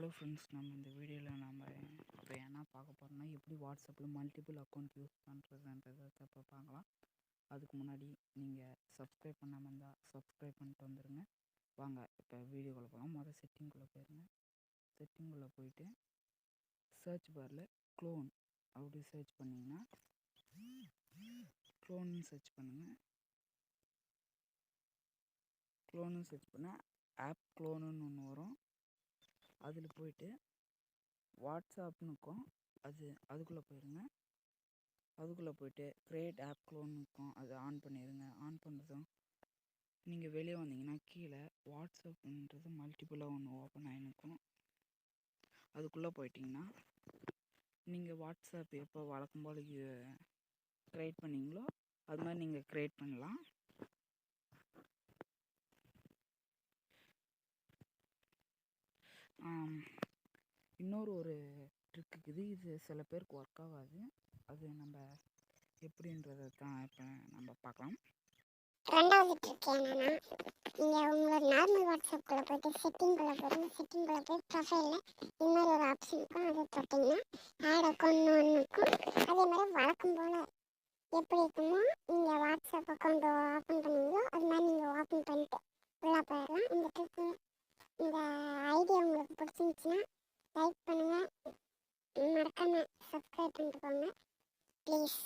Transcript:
Hello friends, நம்ம இந்த வீடியோவில் இப்போ என்ன பார்க்க போகிறோம்னா எப்படி வாட்ஸ்அப்பில் மல்டிபிள் அக்கௌண்ட் யூஸ் பண்ணுறதுன்றதை இப்போ பார்க்கலாம். அதுக்கு முன்னாடி நீங்கள் சப்ஸ்கிரைப் பண்ணாமல் இருந்தால் சப்ஸ்கிரைப் பண்ணிட்டு வந்துடுங்க. வாங்க இப்போ வீடியோக்குள்ளே போகலாம். முதல் செட்டிங்குள்ளே போயிருங்க. செட்டிங்குள்ளே போயிட்டு சர்ச் பாரில் க்ளோன் அப்படி சர்ச் பண்ணிங்கன்னா க்ளோன்னு சர்ச் பண்ணுங்கள். க்ளோன்னு சர்ச் பண்ணால் ஆப் க்ளோனுன்னு ஒன்று வரும். அதில் போயிட்டு வாட்ஸ்அப்னு இருக்கும், அதுக்குள்ளே போயிடுங்க. அதுக்குள்ளே போயிட்டு க்ரியேட் ஆப் க்ளோன் இருக்கும், அது ஆன் பண்ணிடுங்க. ஆன் பண்ணுறதும் நீங்கள் வெளியே வந்தீங்கன்னா கீழே வாட்ஸ்அப்ன்றது மல்டிபிளாக ஒன்று ஓப்பன் ஆகிருக்கும். அதுக்குள்ளே போயிட்டிங்கன்னா நீங்கள் வாட்ஸ்அப் எப்போ வழக்கம் போல் க்ரியேட் பண்ணிங்களோ அது மாதிரி நீங்கள் க்ரியேட் பண்ணலாம். இன்னொரு ட்ரிக் இருக்குது. இது சில பேருக்கு ஒர்க் ஆகாது. அது நம்ம எப்படின்றத தான் இப்போ நம்ம பார்க்கலாம். ரெண்டாவது ட்ரிக் என்னன்னா, நீங்கள் உங்களோட நார்மல் வாட்ஸ்அப்புக்குள்ளே போய்ட்டு செட்டிங்குள்ளே போய்ட்டு போய் ப்ரொஃபைலில் இன்னொரு ஒரு ஆப்ஷன் இருக்கும், அதை தொட்டிங்கன்னா ஆட் அக்கௌண்ட்னு ஒன்று இருக்கும். அதே மாதிரி வழக்கம் போல் எப்படி இருக்குமோ நீங்கள் வாட்ஸ்அப் அக்கௌண்ட் ஓப்பன் பண்ணுவீங்களோ அது மாதிரி நீங்கள் ஓப்பன் பண்ணிட்டு உள்ளே போயிடலாம். இந்த ட்ரிக்கு இந்த ஐடியா உங்களுக்கு பிடிச்சிருந்துச்சுன்னா லைக் பண்ணுங்கள், மறக்காமல் சப்ஸ்கிரைப் பண்ணிட்டு போங்க ப்ளீஸ்.